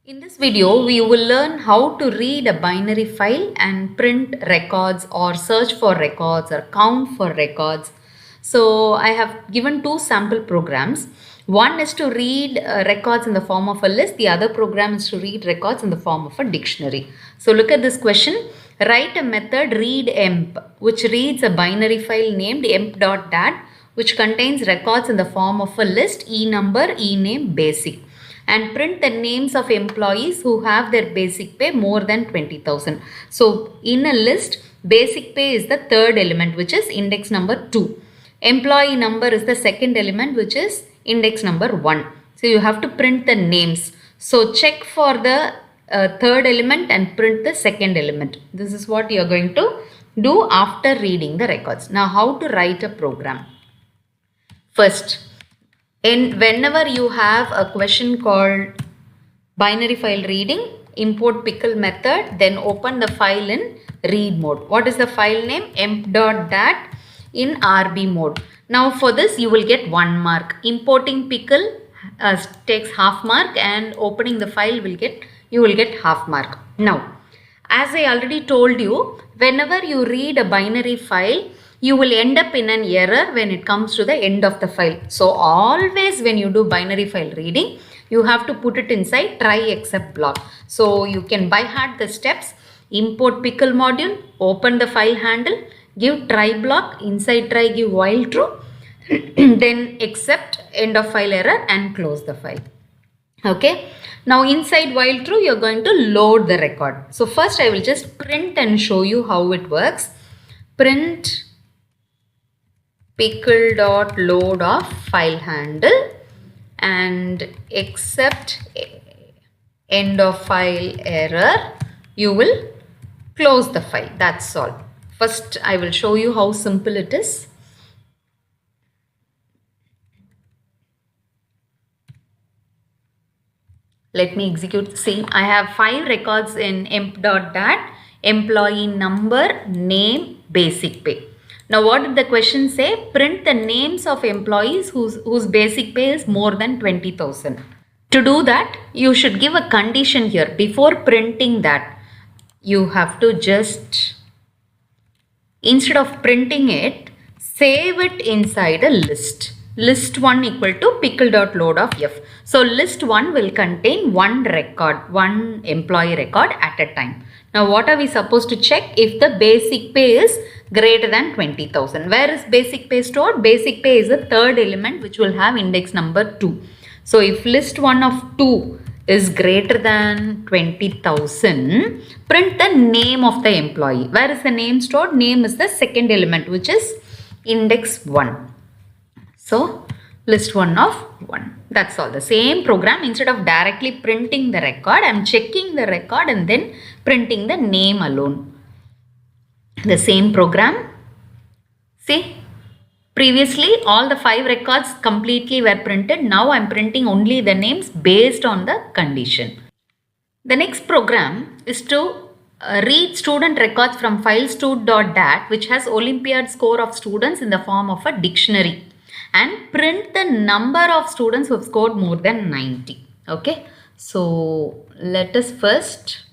In this video, we will learn how to read a binary file and print records or search for records or count for records. So I have given two sample programs. One is to read records in the form of a list. The other program is to read records in the form of a dictionary. So look at this question. Write a method reademp which reads a binary file named emp.dat which contains records in the form of a list enumber, ename, basic, and print the names of employees who have their basic pay more than 20,000. So in a list, basic pay is the third element, which is index number 2. Employee number is the second element, which is index number 1. So you have to print the names. So check for the third element and print the second element. This is what you are going to do after reading the records. Now how to write a program? First, whenever you have a question called binary file reading, import pickle method, then open the file in read mode. What is the file name? emp.dat in RB mode. Now for this you will get 1 mark. Importing pickle takes half mark, and opening the file you will get half mark. Now, as I already told you, whenever you read a binary file, you will end up in an error when it comes to the end of the file. So always when you do binary file reading, you have to put it inside try except block. So you can by heart the steps. Import pickle module, open the file handle, give try block, inside try give while true, then except end of file error and close the file. Okay. Now inside while true, you're going to load the record. So first I will just print and show you how it works. Print pickle.load of file handle and except end of file error, you will close the file. That's all. First I will show you how simple it is. Let me execute. See, I have 5 records in emp.dat: employee number, name, basic pay. Now what did the question say? Print the names of employees whose basic pay is more than 20,000. To do that, you should give a condition here. Before printing that, you have to just, instead of printing it, save it inside a list. List 1 equal to pickle.load of f. So list 1 will contain one record, one employee record at a time. Now what are we supposed to check? If the basic pay is greater than 20,000. Where is basic pay stored? Basic pay is the third element which will have index number 2. So if list 1 of 2 is greater than 20,000, print the name of the employee. Where is the name stored? Name is the second element, which is index 1. So list 1 of 1. That's all. The same program. Instead of directly printing the record, I am checking the record and then printing the name alone. The same program. See, previously all the 5 records completely were printed. Now I am printing only the names based on the condition. The next program is to read student records from filestud.dat, which has Olympiad score of students in the form of a dictionary, and print the number of students who have scored more than 90. Okay, so let us first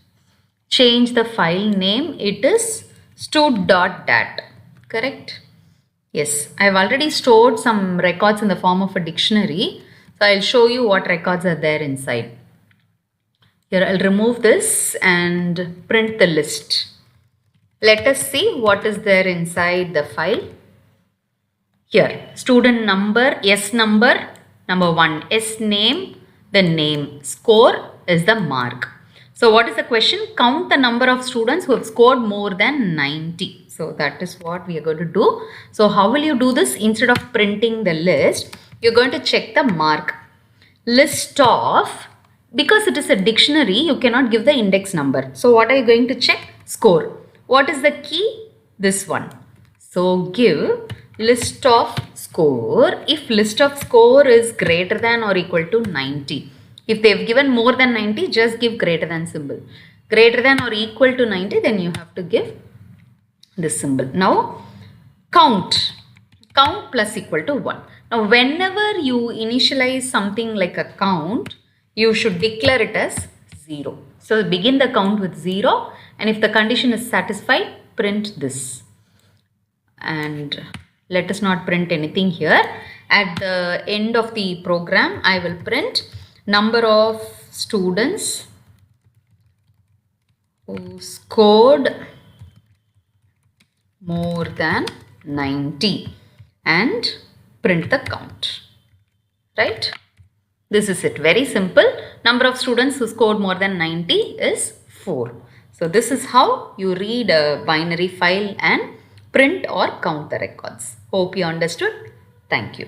change the file name. It is stud.dat. Correct? Yes, I have already stored some records in the form of a dictionary. So I'll show you what records are there inside. Here I'll remove this and print the list. Let us see what is there inside the file. Here, student number, S number, number 1, S name, the name, score is the mark. So what is the question? Count the number of students who have scored more than 90. So that is what we are going to do. So how will you do this? Instead of printing the list, you're going to check the mark. List of, because it is a dictionary, you cannot give the index number. So what are you going to check? Score. What is the key? This one. So give list of score if list of score is greater than or equal to 90. If they have given more than 90, just give greater than symbol. Greater than or equal to 90, then you have to give this symbol. Now count. Count plus equal to 1. Now whenever you initialize something like a count, you should declare it as 0. So begin the count with 0, and if the condition is satisfied, print this. And let us not print anything here. At the end of the program, I will print number of students who scored more than 90 and print the count. Right? This is it. Very simple. Number of students who scored more than 90 is 4. So this is how you read a binary file and print or count the records. Hope you understood. Thank you.